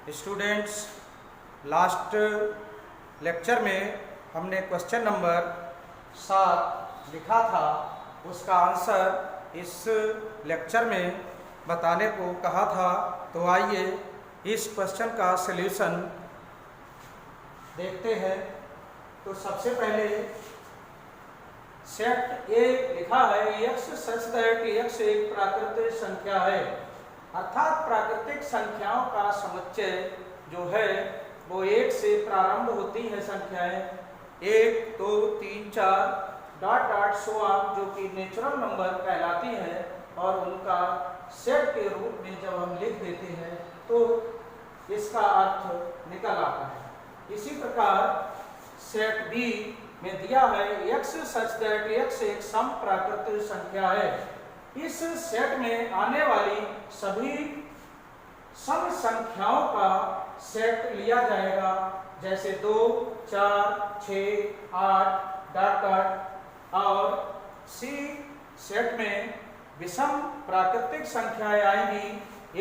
Students, last lecture में हमने question number 7 लिखा था, उसका आंसर इस लेक्चर में बताने को कहा था। तो आइए इस क्वेश्चन का सल्यूशन देखते हैं। तो सबसे पहले सेट ए लिखा है x सच दैट x एक प्राकृतिक संख्या है, अर्थात प्राकृतिक संख्याओं का समुच्चय जो है वो 1 से प्रारंभ होती है संख्याएं 1, 2, 3, 4 डॉट डॉट सो ऑन, जो कि नेचुरल नंबर कहलाती है, और उनका सेट के रूप में जब हम लिख देते हैं तो इसका अर्थ निकल आता है। इसी प्रकार सेट बी में दिया है x सच दैट x एक सम प्राकृतिक संख्या है। इस सेट में आने वाली सभी सम संख्याओं का सेट लिया जाएगा, जैसे 2, 4, 6, 8 डॉट डॉट, और सी सेट में विषम प्राकृतिक संख्याएं आएंगी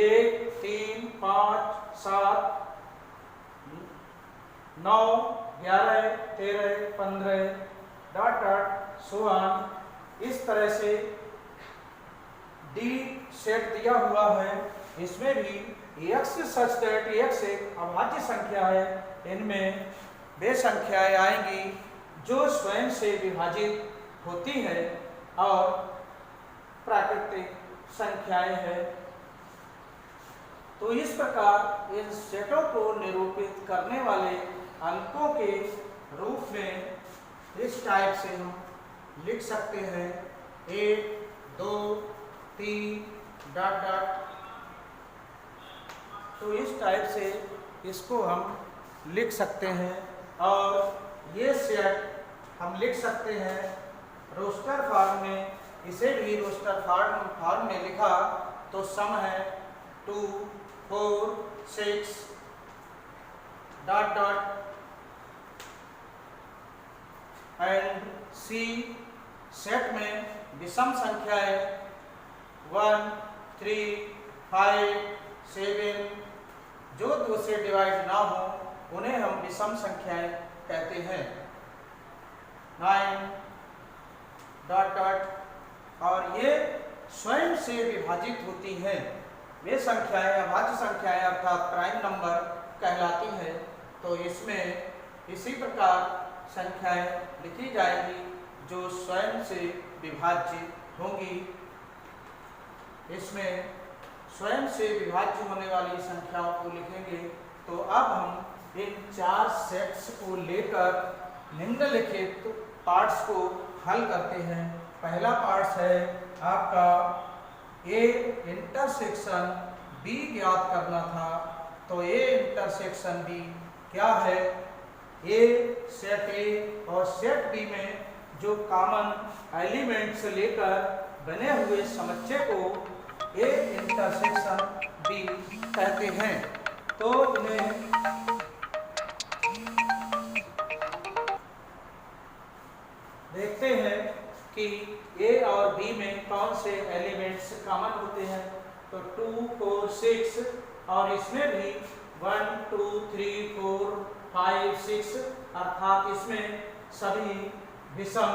1, 3, 5, 7, 9, 11, 13, 15 डॉट डॉट सो ऑन। इस तरह से डी सेट दिया हुआ है, इसमें भी x सच दैट x एक अभाज्य संख्या है। इनमें वे संख्याएं आएंगी जो स्वयं से विभाजित होती है और प्राकृतिक संख्याएं हैं। तो इस प्रकार इन सेटों को निरूपित करने वाले अंकों के रूप में इस टाइप से हम लिख सकते हैं 1, 2, 3 डॉट डॉट। तो इस टाइप से इसको हम लिख सकते हैं, और ये सेट हम लिख सकते हैं रोस्टर फॉर्म में। इसे भी रोस्टर फॉर्म में लिखा तो सम है 2, 4, 6 dot dot, and C set में विषम संख्याएं 1, 3, 5, 7 जो 2 से डिवाइड ना हो उन्हें हम विषम संख्याएं कहते हैं 9 डॉट डॉट, और ये स्वयं से विभाजित होती हैं। वे संख्याएं अभाज्य संख्याएं अर्थात प्राइम नंबर कहलाती हैं। तो इसमें इसी प्रकार संख्याएं लिखी जाएंगी जो स्वयं से विभाज्य होंगी। इसमें स्वयं से विभाज्य होने वाली संख्याओं को लिखेंगे। तो अब हम इन 4 सेट्स को लेकर निम्नलिखित पार्ट्स को हल करते हैं। पहला पार्ट है आपका ए इंटरसेक्शन बी ज्ञात करना था। तो ए इंटरसेक्शन बी क्या है? ए सेट ए और सेट बी में जो कॉमन एलिमेंट्स लेकर बने हुए समुच्चय को ए इंटरसेक्शन बी कहते हैं। तो इन्हें देखते हैं कि ए और बी में कौन से एलिमेंट्स कॉमन होते हैं। तो 2, 4, 6, और इसमें भी 1, 2, 3, 4, 5, 6, अर्थात इसमें सभी विषम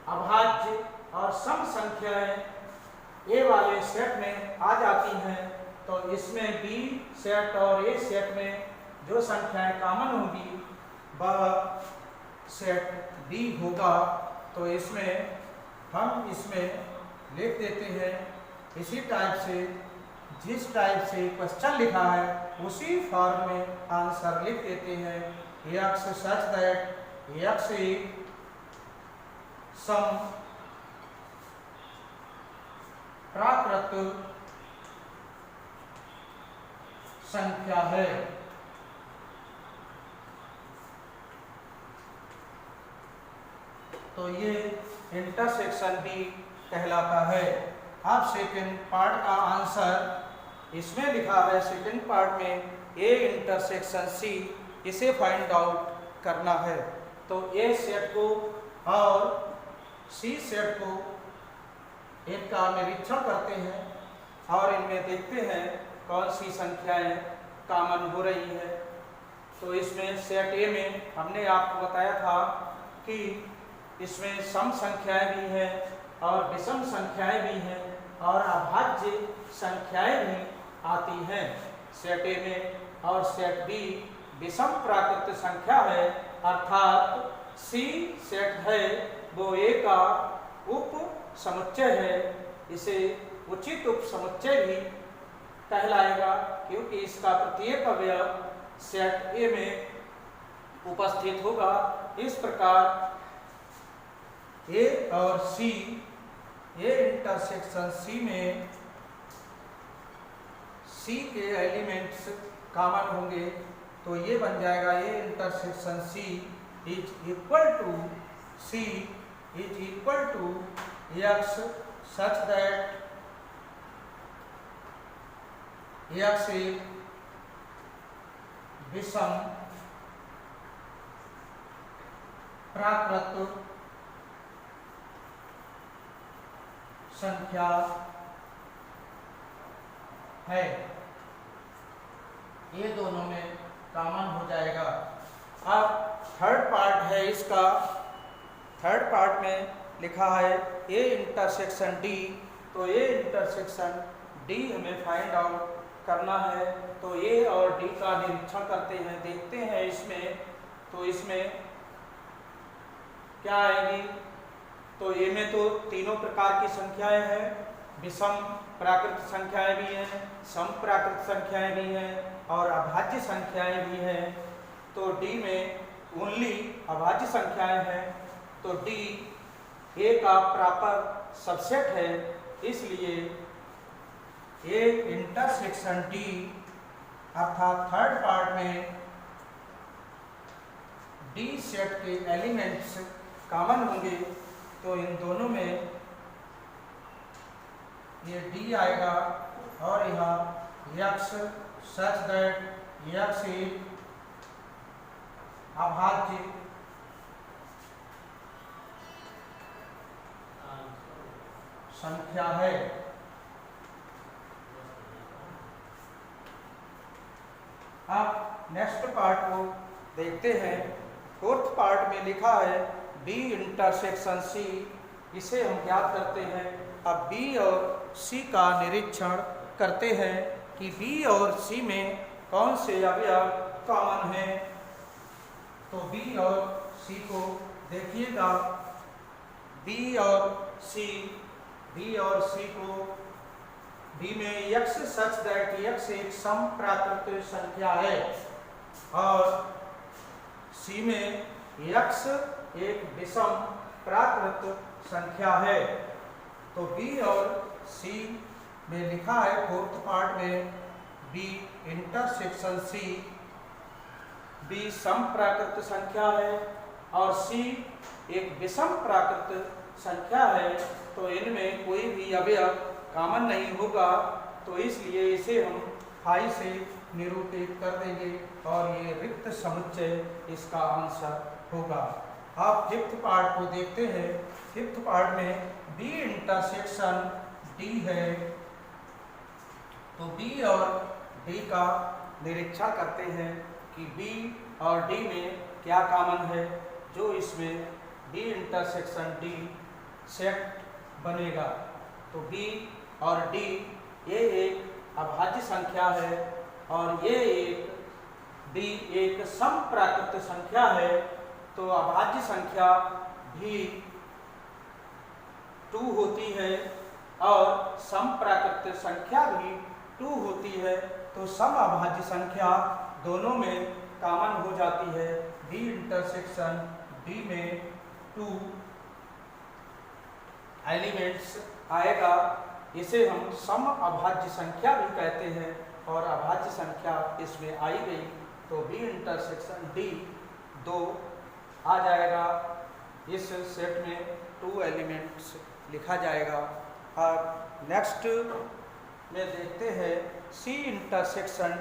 अभाज्य और सम संख्याएं ए वाले सेट में आ जाती हैं। तो इसमें बी सेट और ए सेट में जो संख्याएं कॉमन होंगी वह सेट बी होगा। तो इसमें हम इसमें लिख देते हैं इसी टाइप से, जिस टाइप से क्वेश्चन लिखा है उसी फॉर्म में आंसर लिख देते हैं। x सच दैट x एक सम प्राकृतिक संख्या है। तो ये इंटरसेक्शन बी कहलाता है। अब सेकंड पार्ट का आंसर इसमें लिखा है, सेकंड पार्ट में ए इंटरसेक्शन सी, इसे फाइंड आउट करना है। तो ए सेट को और सी सेट को इनका निरीक्षण करते हैं और इनमें देखते हैं कौन सी संख्याएं कॉमन हो रही है। तो इसमें सेट ए में हमने आपको बताया था कि इसमें सम संख्याएं भी हैं और विषम संख्याएं भी हैं और अभाज्य संख्याएं भी आती हैं सेट ए में। और सेट बी विषम प्राकृत संख्या है, अर्थात सी सेट है वो ए का उप समुच्चय है। इसे उचित उप समुच्चय भी कहलाएगा क्योंकि इसका प्रत्येक अवयव सेट ए में उपस्थित होगा। इस प्रकार ए और सी, ए इंटरसेक्शन सी में सी के एलिमेंट्स कॉमन होंगे तो ये बन जाएगा A intersection C is equal to C is equal to X such that X एक विषम प्राकृत संख्या है। ये दोनों में कॉमन हो जाएगा। अब थर्ड पार्ट है इसका। थर्ड पार्ट में लिखा है ए इंटरसेक्शन डी। तो ए इंटरसेक्शन डी हमें फाइंड आउट करना है। तो ए और डी का निरीक्षण करते हैं, देखते हैं इसमें। तो इसमें क्या आएगी? तो ए में तो तीनों प्रकार की संख्याएं हैं, विषम प्राकृत संख्याएं भी हैं, सम प्राकृत संख्याएं भी हैं और अभाज्य संख्याएं भी हैं। तो डी में ओनली अभाज्य संख्याएं हैं। तो डी ए का प्रॉपर सबसेट है, इसलिए ए इंटरसेक्शन डी अर्थात थर्ड पार्ट में डी सेट के एलिमेंट्स कॉमन होंगे। तो इन दोनों में ये डी आएगा और यहाँ एक्स सच दैट एक्स एक अभाज्य संख्या है। अब नेक्स्ट पार्ट को देखते हैं। फोर्थ पार्ट में लिखा है बी इंटरसेक्शन सी। इसे हम ज्ञात करते हैं। अब बी और सी का निरीक्षण करते हैं कि बी और सी में कौन से अवयव कॉमन हैं। तो बी और सी को देखिएगा। बी और सी को बी में x सच दैट x एक सम प्राकृत संख्या है और सी में x एक विषम प्राकृत संख्या है। तो बी और सी में लिखा है फोर्थ पार्ट में बी इंटरसेक्शन सी। बी सम प्राकृत संख्या है और सी एक विषम प्राकृत संख्या है। तो इनमें कोई भी अवयव कॉमन नहीं होगा। तो इसलिए इसे हम फाई से निरूपित कर देंगे और ये रिक्त समुच्चय इसका आंसर होगा। आप फिफ्थ पार्ट को देखते हैं। फिफ्थ पार्ट में बी इंटरसेक्शन डी है। तो बी और डी का निरीक्षण करते हैं कि बी और डी में क्या कॉमन है, जो इसमें बी इंटरसेक्शन डी सेट बनेगा। तो बी और डी ये एक अभाज्य संख्या है और ये एक बी एक सम प्राकृत संख्या है। तो अभाज्य संख्या भी 2 होती है और सम प्राकृत संख्या भी 2 होती है। तो सम अभाज्य संख्या दोनों में कॉमन हो जाती है। बी इंटरसेक्शन डी में 2 एलिमेंट्स आएगा। इसे हम सम अभाज्य संख्या भी कहते हैं और अभाज्य संख्या इसमें आई गई। तो बी इंटरसेक्शन डी 2 आ जाएगा। इस सेट में 2 एलिमेंट्स लिखा जाएगा। अब नेक्स्ट में देखते हैं C intersection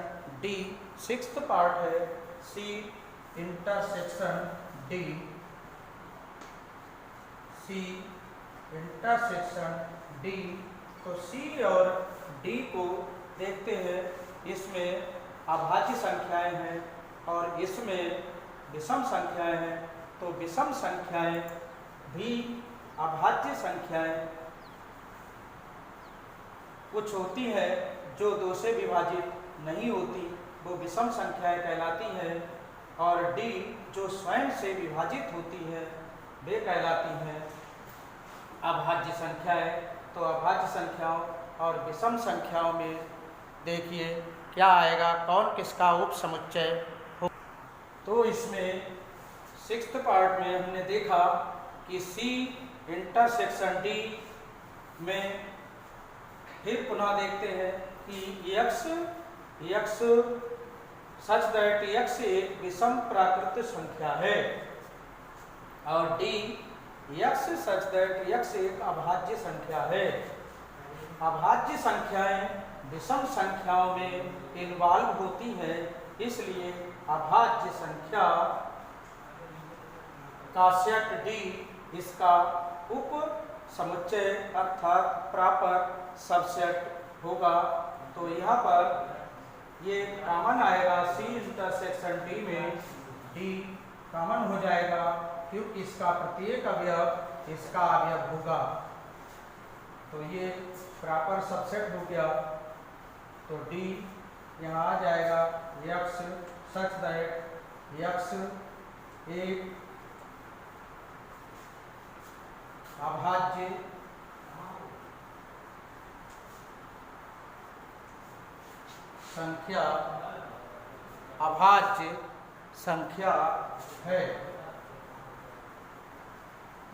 D. Sixth part है C intersection D. C intersection D. तो सी और डी को देखते हैं। इसमें अभाज्य संख्याएं हैं और इसमें विषम संख्याएं हैं, तो विषम संख्याएं भी अभाज्य संख्याएं कुछ होती है जो 2 से विभाजित नहीं होती, वो विषम संख्याएं कहलाती है, और डी जो स्वयं से विभाजित होती है वे कहलाती हैं अभाज्य संख्याएं। तो अभाज्य संख्याओं और विषम संख्याओं में देखिए क्या आएगा, कौन किसका उपसमुच्चय हो। तो इसमें 6th पार्ट में हमने देखा कि सी इंटरसेक्शन डी में फिर पुनः देखते हैं कि x सच दैट x एक विषम प्राकृत संख्या है और d x such that x एक अभाज्य संख्या है। अभाज्य संख्याएं विषम संख्याओं में इन्वॉल्व होती है, इसलिए अभाज्य संख्या का सेट d इसका उप समुच्चय अर्थात प्रॉपर सबसेट होगा। तो यहाँ पर ये कॉमन आएगा, सी इंटरसेक्शन डी में डी कॉमन हो जाएगा क्योंकि इसका प्रत्येक अवयव इसका अवयव होगा, तो ये प्रॉपर सबसेट हो गया। तो डी यहाँ आ जाएगा x सच दैट x एक अभाज्य संख्या है,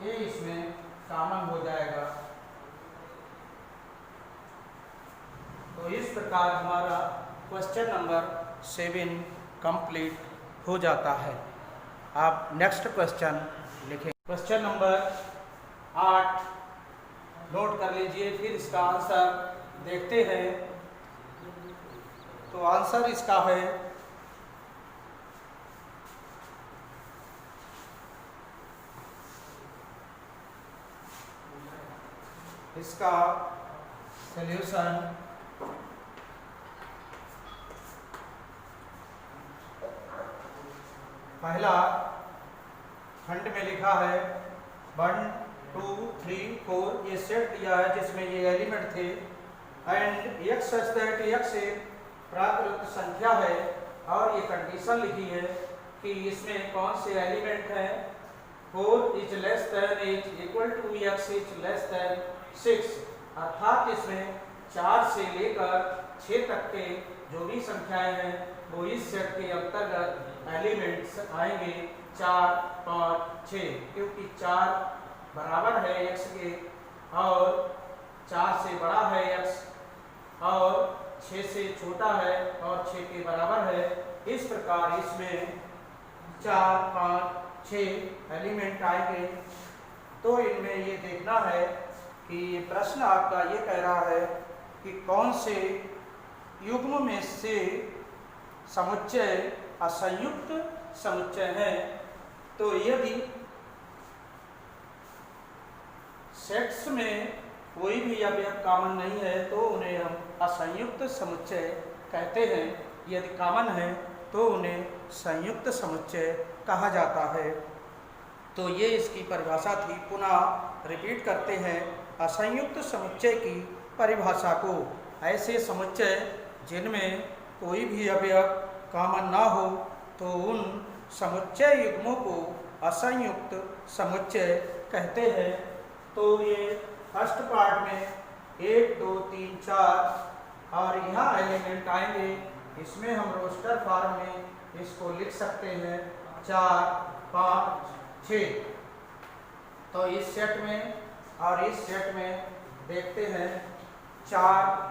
ये इसमें कॉमन हो जाएगा। तो इस प्रकार हमारा क्वेश्चन नंबर 7 कंप्लीट हो जाता है। आप नेक्स्ट क्वेश्चन लिखें। क्वेश्चन नंबर 8 नोट कर लीजिए, फिर इसका आंसर देखते हैं। तो आंसर इसका है इसका सॉल्यूशन पहला खंड में लिखा है 1 2 3 4 ये सेट दिया है जिसमें ये एलिमेंट थे and x such that x एक प्राकृत संख्या है और ये कंडीशन लिखी है कि इसमें कौन से एलिमेंट हैं 4 is less than is equal to x is less than 6, अर्थात इसमें 4 से लेकर 6 तक के जो भी संख्याएं हैं वो इस सेट के अंतर्गत एलिमेंट्स आएंगे 4 5 6, क्योंकि 4 बराबर है x के और 4 से बड़ा है x और 6 से छोटा है और 6 के बराबर है। इस प्रकार इसमें 4 5 6 एलिमेंट आएंगे। तो इनमें ये देखना है कि ये प्रश्न आपका ये कह रहा है कि कौन से युग्म में से समुच्चय असंयुक्त समुच्चय है। तो यदि सेट्स में कोई भी अवयव कॉमन नहीं है तो उन्हें हम असंयुक्त समुच्चय कहते हैं, यदि कॉमन है तो उन्हें संयुक्त समुच्चय कहा जाता है। तो ये इसकी परिभाषा थी, पुनः रिपीट करते हैं असंयुक्त समुच्चय की परिभाषा को। ऐसे समुच्चय जिनमें कोई भी अवयव कॉमन ना हो तो उन समुच्चय युग्मों को असंयुक्त समुच्चय कहते हैं। तो ये फर्स्ट पार्ट में 1 2 3 4 और यहाँ एलिमेंट आएंगे, इसमें हम रोस्टर फॉर्म में इसको लिख सकते हैं 4 5 6। तो इस सेट में और इस सेट में देखते हैं 4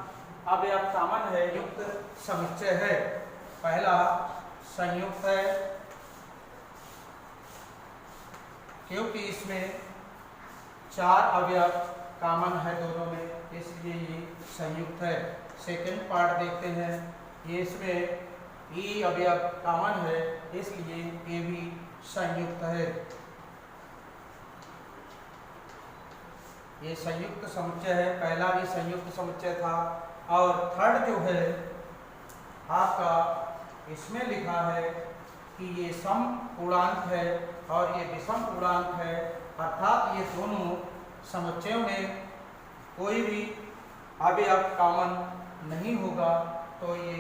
अवयव कॉमन है, युक्त समुच्चय है। पहला संयुक्त है क्योंकि इसमें 4 अवयव कॉमन है दोनों में, इसलिए ये संयुक्त है। सेकंड पार्ट देखते हैं, ये इसमें ई अवयव कॉमन है इसलिए ये भी संयुक्त है। ये संयुक्त समुच्चय है, पहला भी संयुक्त समुच्चय था। और थर्ड जो है आपका इसमें लिखा है कि ये सम पूर्णांक है और ये विषम पूर्णांक है, अर्थात ये दोनों समुच्चयों में कोई भी अवयव कॉमन नहीं होगा, तो ये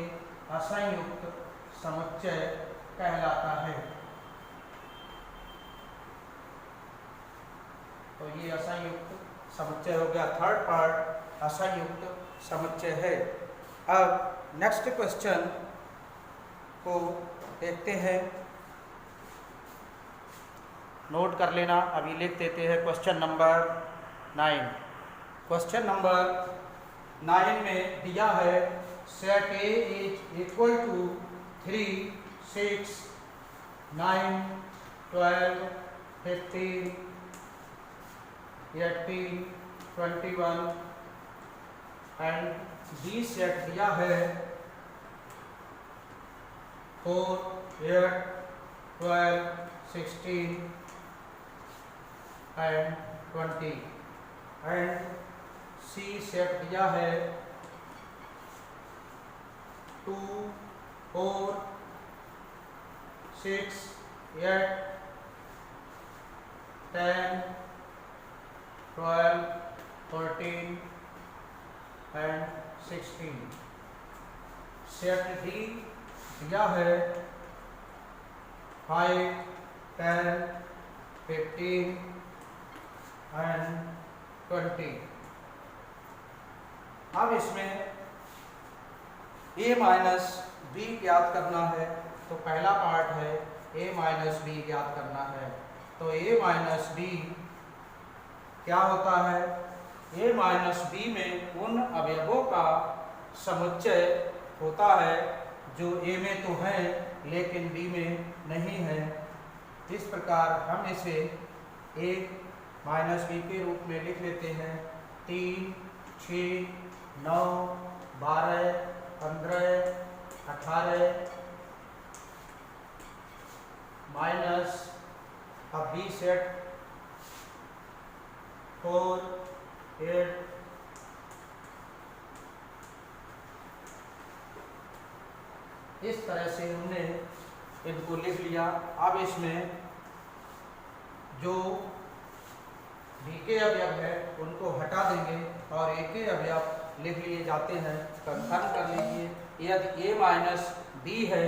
असंयुक्त समुच्चय कहलाता है। तो ये असंयुक्त समुच्चय हो गया, थर्ड पार्ट असंयुक्त समुच्चय है। अब नेक्स्ट क्वेश्चन को देखते हैं, नोट कर लेना, अभी लिख देते हैं क्वेश्चन नंबर 9। क्वेश्चन नंबर 9 में दिया है set A is equal to 3, 6, 9, 12, 15, 18, 21 and B set दिया है 4, 8, 12, 16 एंड 20 एंड सी सेट दिया है 2, 4, 6, 8, 10, 12, 14 एंड 16। सेट डी दिया है 5, 10, 15 एंड 20। अब इसमें a माइनस बी ज्ञात करना है, तो पहला पार्ट है a माइनस बी ज्ञात करना है। तो a माइनस बी क्या होता है? a माइनस बी में उन अवयवों का समुच्चय होता है जो a में तो है लेकिन b में नहीं है। इस प्रकार हम इसे a माइनस बी के रूप में लिख लेते हैं। 3, 6, 9, 12, 15, 18 माइनस अब बी सेट 4, 8 इस तरह से हमने इनको लिख लिया। अब इसमें जो बी के अवयव है उनको हटा देंगे और ए के अवयव लिख लिए जाते हैं। कंफर्म कर लीजिए, यदि a माइनस बी है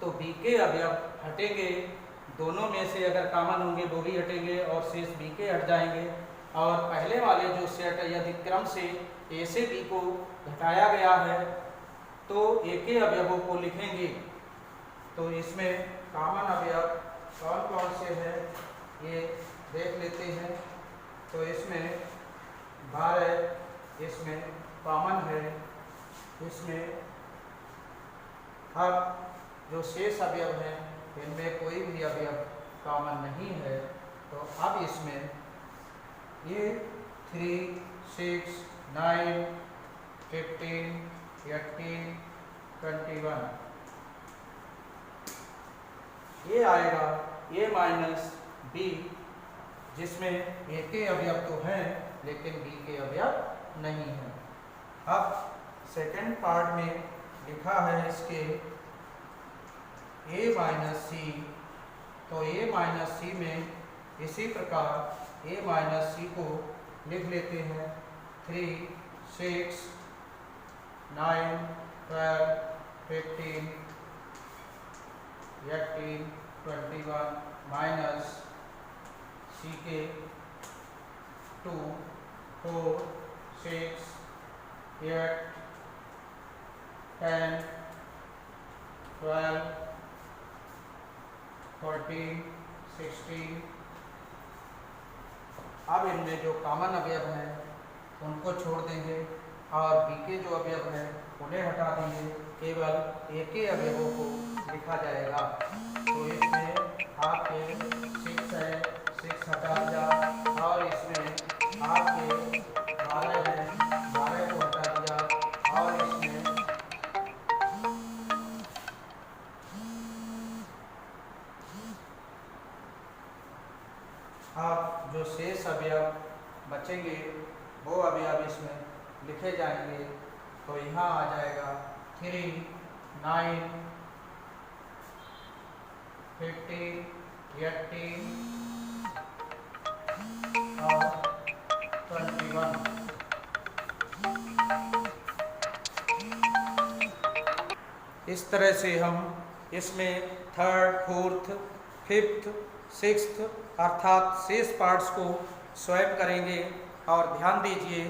तो b के अवयव हटेंगे, दोनों में से अगर कॉमन होंगे वो भी हटेंगे और शेष b के हट जाएंगे। और पहले वाले जो सेट यदि क्रम से a से b को घटाया गया है तो a के अवयवों को लिखेंगे। तो इसमें कॉमन अवयव कौन कौन से हैं ये देख लेते हैं। तो इसमें 12 इसमें कॉमन है। इसमें अब जो शेष अवयव हैं इनमें कोई भी अवयव कॉमन नहीं है। तो अब इसमें ये 3, 6, 9, 15, 18, 21 ये आएगा a माइनस बी, जिसमें a के अवयव तो हैं लेकिन b के अवयव नहीं हैं। अब सेकंड पार्ट में लिखा है इसके a माइनस सी, तो a माइनस सी में इसी प्रकार a माइनस सी को लिख लेते हैं। 3, 6, 9, 12, 15, 18, 21 माइनस सी के 2, 4, 6, 8, 10, 12, 14, 16। अब इनमें जो कॉमन अवयव हैं उनको छोड़ देंगे और बी के जो अवयव हैं उन्हें हटा देंगे, केवल ए के अवयवों को लिखा जाएगा। तो इसमें आपके 6 है, 6 हटा दिया और इसमें आपके 12 है, 12 को हटा दिया और इसमें अब जो शेष अवयव बचेंगे वो अवयव इसमें लिखे जाएंगे। तो यहाँ आ जाएगा 3, 9, 15, 18 और 21। इस तरह से हम इसमें थर्ड, फोर्थ, फिफ्थ, सिक्स्थ अर्थात शेष पार्ट्स को स्वैप करेंगे। और ध्यान दीजिए,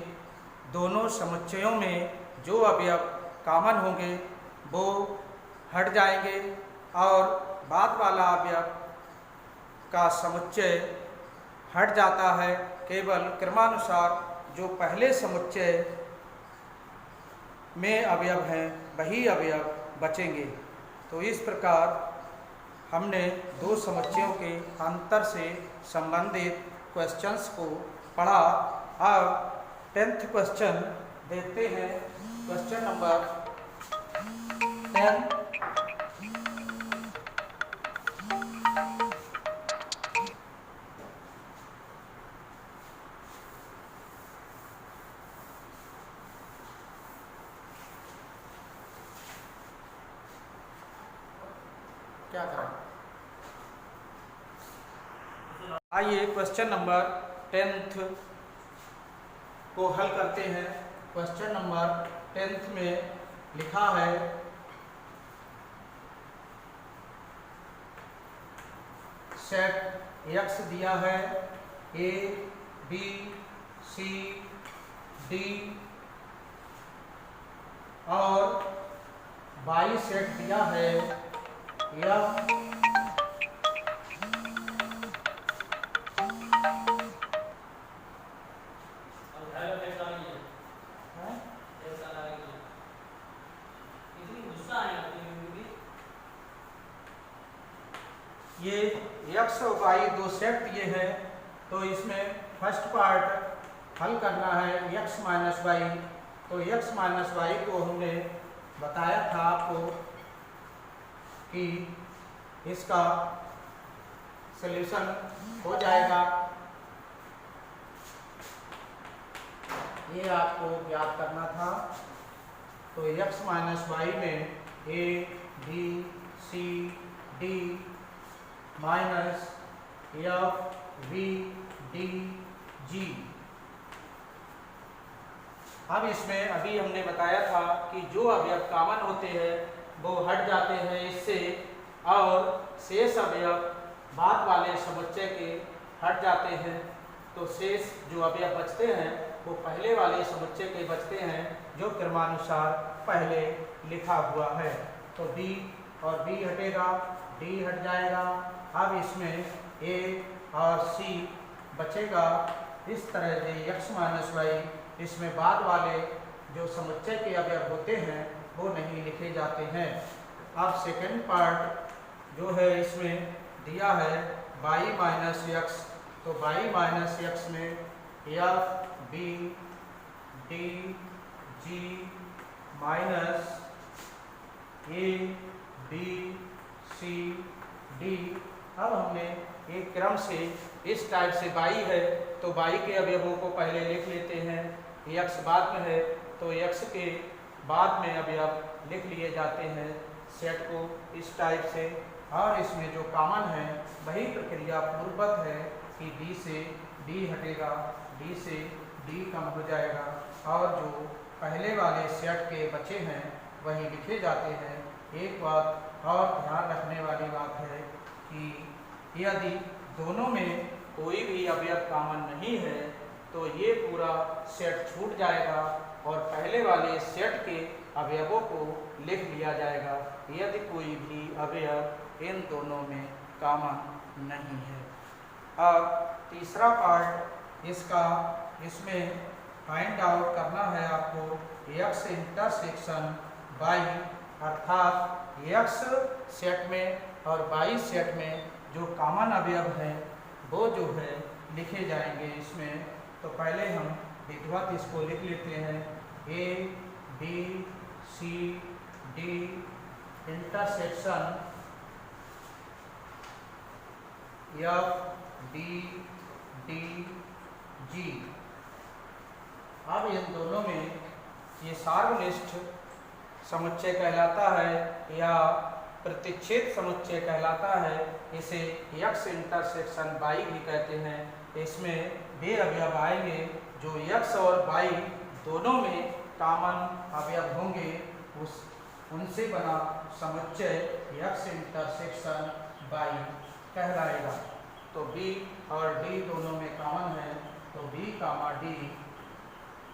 दोनों समुच्चयों में जो अवयव कॉमन होंगे वो हट जाएंगे और बाद वाला अवयव का समुच्चय हट जाता है। केवल क्रमानुसार जो पहले समुच्चय में अवयव हैं वही अवयव बचेंगे। तो इस प्रकार हमने दो समुच्चयों के अंतर से संबंधित क्वेश्चंस को पढ़ा। अब 10th क्वेश्चन देखते हैं। Question number 10। क्या करें? आइए क्वेश्चन नंबर 10th को हल करते हैं। क्वेश्चन नंबर 10th में लिखा है सेट एक्स दिया है, ए बी सी डी और वाई सेट दिया है एफ ये एक्स और वाई दो सेट दिए हैं। तो इसमें फर्स्ट पार्ट हल करना है एक्स माइनस वाई। तो एक्स माइनस वाई को हमने बताया था आपको कि इसका सॉल्यूशन हो जाएगा। ये आपको ज्ञात करना था। तो एक्स माइनस वाई में A B C D minus F V D G. अब इसमें अभी हमने बताया था कि जो अवयव कॉमन होते हैं वो हट जाते हैं इससे और शेष अवयव बाद वाले समुच्चय के हट जाते हैं। तो शेष जो अवयव बचते हैं वो पहले वाले समुच्चय के बचते हैं जो क्रमानुसार पहले लिखा हुआ है। तो बी और बी हटेगा, डी हट जाएगा। अब इसमें ए और सी बचेगा। इस तरह से एक्स माइनस वाई इसमें बाद वाले जो समुच्चय के अवयव होते हैं वो नहीं लिखे जाते हैं। अब सेकंड पार्ट जो है इसमें दिया है वाई माइनस एक्स। तो वाई माइनस एक्स में F B D G minus A B C D. अब हमने एक क्रम से इस टाइप से वाई है तो वाई के अवयवों को पहले लिख लेते हैं। एक्स बाद में है तो एक्स के बाद में अवयव लिख लिए जाते हैं सेट को इस टाइप से। और इसमें जो कॉमन है वही प्रक्रिया पूर्ववत है कि डी से डी हटेगा, डी से डी कम हो जाएगा और जो पहले वाले सेट के बचे हैं वही लिखे जाते हैं। एक बात और ध्यान रखने वाली बात है कि यदि दोनों में कोई भी अवयव कॉमन नहीं है तो ये पूरा सेट छूट जाएगा और पहले वाले सेट के अवयवों को लिख लिया जाएगा यदि कोई भी अवयव इन दोनों में कॉमन नहीं है। अब तीसरा पार्ट इसका, इसमें फाइंड आउट करना है आपको एक्स इंटरसेक्शन वाई अर्थात एक्स सेट में और वाई सेट में जो कॉमन अवयव है वो जो है लिखे जाएंगे इसमें। तो पहले हम विधिवत इसको लिख लेते हैं A B C D intersection F D D G. अब इन दोनों में ये सार्वनिष्ठ समुच्चय कहलाता है या प्रतिच्छेद समुच्चय कहलाता है। इसे x इंटरसेक्शन y भी कहते हैं। इसमें वे अवयव आएंगे जो x और y दोनों में कॉमन अवयव होंगे, उनसे बना समुच्चय x इंटरसेक्शन y कहलाएगा। तो b और d दोनों में कॉमन है, तो b, d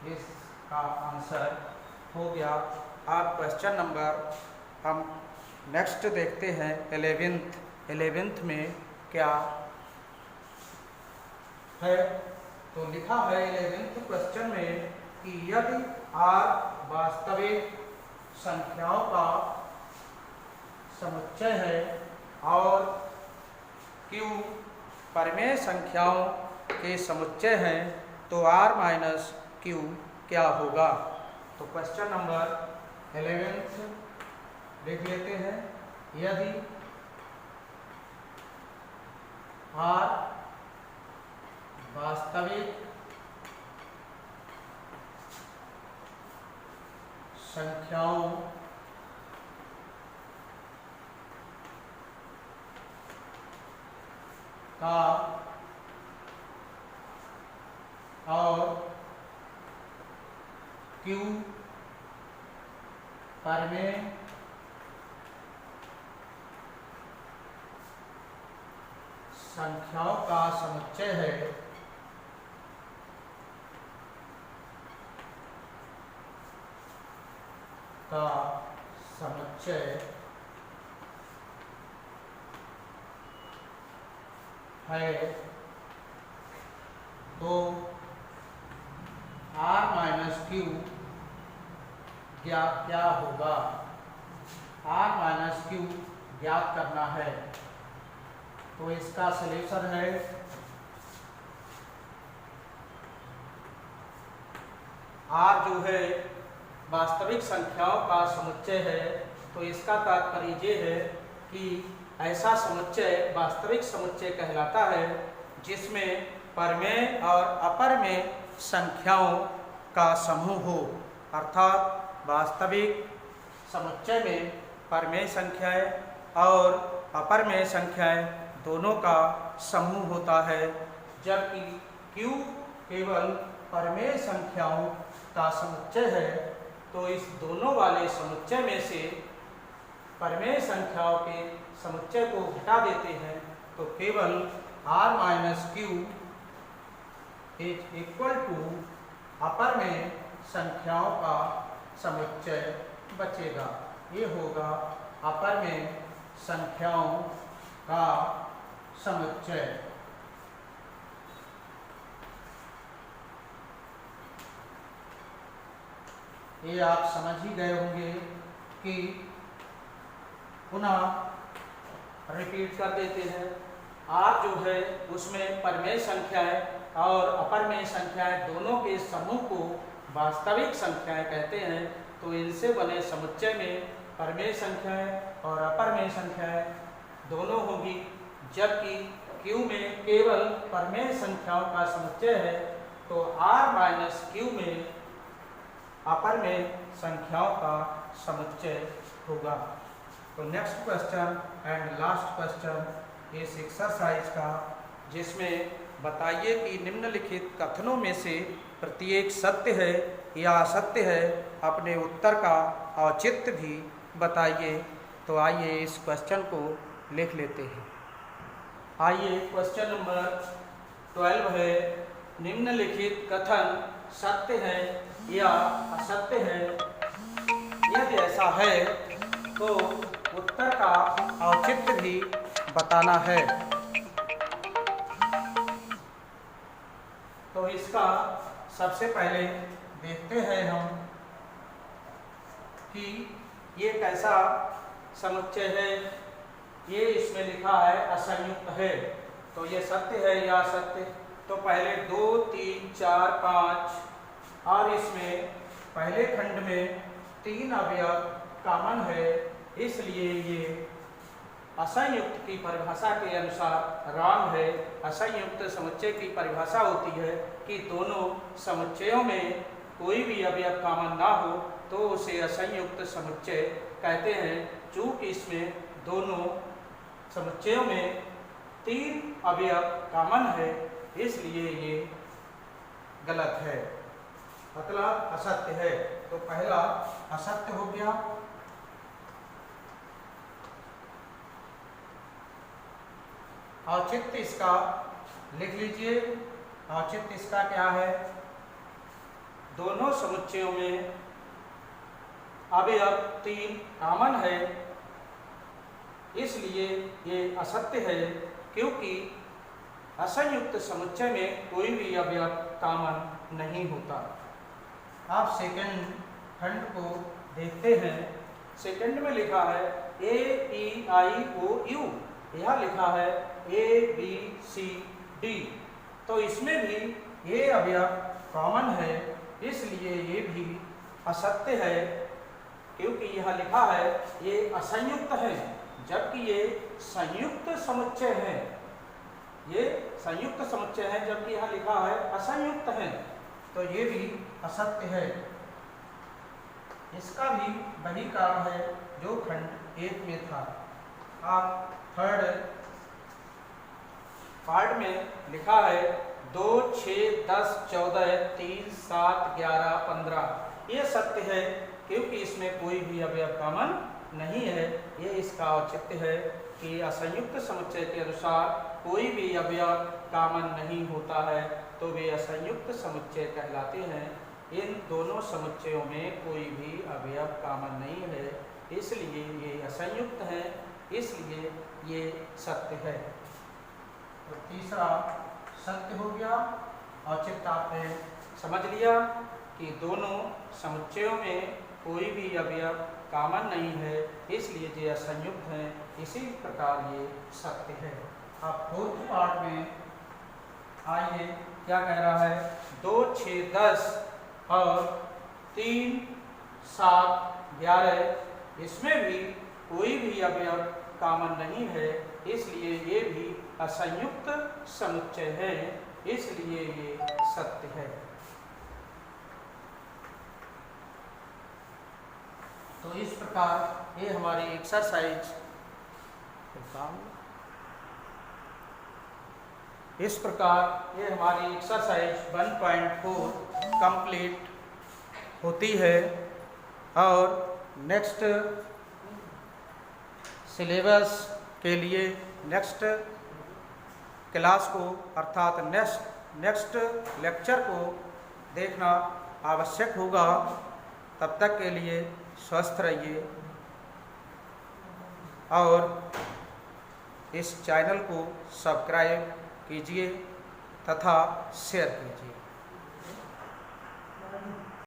इसका आंसर हो गया। अब क्वेश्चन नंबर हम नेक्स्ट देखते हैं 11th में क्या है। तो लिखा है 11th क्वेश्चन में कि यदि r वास्तविक संख्याओं का समुच्चय है और q परिमेय संख्याओं के समुच्चय हैं तो r माइनस q क्या होगा। तो क्वेश्चन नंबर 11th देख लेते हैं। यदि r वास्तविक संख्याओं का और q परिमेय संख्याओं का समुच्चय है तो r माइनस q क्या होगा। r माइनस q ज्ञात करना है। तो इसका सॉल्यूशन है r जो है वास्तविक संख्याओं का समुच्चय है, तो इसका तात्पर्य ये है कि ऐसा समुच्चय वास्तविक समुच्चय कहलाता है जिसमें परमेय और अपरमेय संख्याओं का समूह हो। अर्थात वास्तविक समुच्चय में परमेय संख्याएं और अपरमेय संख्याएं दोनों का समूह होता है, जबकि q केवल परमेय संख्याओं का समुच्चय है। तो इस दोनों वाले समुच्चय में से परमेय संख्याओं के समुच्चय को घटा देते हैं, तो केवल r minus q is equal to अपरमेय संख्याओं का समुच्चय बचेगा। ये होगा अपरमेय संख्याओं का समुच्चय। ये आप समझ ही गए होंगे कि पुनः रिपीट कर देते हैं। r जो है उसमें परमेय संख्याएं और अपरमेय संख्याएं दोनों के समूह को वास्तविक संख्याएं कहते हैं। तो इनसे बने समुच्चय में परमेय संख्याएं और अपरमेय संख्याएं दोनों होंगी, जबकि q में केवल परमेय संख्याओं का समुच्चय है। तो r माइनस q में अपरमेय संख्याओं का समुच्चय होगा। तो next question and last question इस एक्सरसाइज का, जिसमें बताइए कि निम्नलिखित कथनों में से प्रत्येक सत्य है या असत्य है। अपने उत्तर का औचित्य भी बताइए। तो आइए इस क्वेश्चन को लिख लेते हैं। आइए क्वेश्चन नंबर 12 है, निम्नलिखित कथन सत्य है या असत्य है। यदि ऐसा है तो उत्तर का औचित्य भी बताना है। तो इसका सबसे पहले देखते हैं हम कि ये कैसा समुच्चय है। ये इसमें लिखा है असंयुक्त है, तो ये सत्य है या असत्य। तो पहले 2, 3, 4, 5 और इसमें पहले खंड में 3 अवयव कॉमन है, इसलिए ये असंयुक्त की परिभाषा के अनुसार रॉन्ग है। असंयुक्त समुच्चय की परिभाषा होती है कि दोनों समुच्चयों में कोई भी अवयव कॉमन ना हो, तो उसे असंयुक्त समुच्चय कहते हैं। चूंकि इसमें दोनों समुच्चयों में 3 अवयव कॉमन है, इसलिए ये गलत है, मतलब असत्य है। तो पहला असत्य हो गया। औचित्य इसका लिख लीजिए। औचित्य इसका क्या है? दोनों समुच्चयों में अवयव 3 कॉमन है, इसलिए ये असत्य है, क्योंकि असंयुक्त समुच्चय में कोई भी अवयव कॉमन नहीं होता। आप सेकंड खंड को देखते हैं। सेकंड में लिखा है AEIOU, यह लिखा है ABCD। तो इसमें भी ये अवयव कॉमन है, इसलिए ये भी असत्य है, क्योंकि यह लिखा है ये असंयुक्त है, जबकि ये संयुक्त समुच्चय है। ये संयुक्त समुच्चय है, जबकि यह लिखा है असंयुक्त है, तो ये भी असत्य है। इसका भी वही काम है जो खंड 1 में था। आप थर्ड पार्ट में लिखा है 2, 6, 10, 14, 3, 7, 11, 15। ये सत्य है, क्योंकि इसमें कोई भी अवयव कॉमन नहीं है। ये इसका औचित्य है कि असंयुक्त समुच्चय के अनुसार कोई भी अवयव कॉमन नहीं होता है, तो वे असंयुक्त समुच्चय कहलाते हैं। इन दोनों समुच्चयों में कोई भी अवयव कॉमन नहीं है, इसलिए ये असंयुक्त है, इसलिए ये सत्य है। तो तीसरा सत्य हो गया। औचित्य आपने समझ लिया कि दोनों समुच्चयों में कोई भी अवयव कॉमन नहीं है, इसलिए ये असंयुक्त हैं। इसी प्रकार ये सत्य है। अब फोर्थ पार्ट में आइए क्या कह रहा है। 2, 6, 10 और 3, 7, 11 इसमें भी कोई भी अवयव कॉमन नहीं है, इसलिए ये भी असंयुक्त समुच्चय है, इसलिए ये सत्य है। तो इस प्रकार ये हमारी एक्सरसाइज इस प्रकार ये हमारी एक्सरसाइज 1.4 कंप्लीट होती है। और नेक्स्ट सिलेबस के लिए नेक्स्ट क्लास को अर्थात नेक्स्ट लेक्चर को देखना आवश्यक होगा। तब तक के लिए स्वस्थ रहिए और इस चैनल को सब्सक्राइब कीजिए तथा शेयर कीजिए।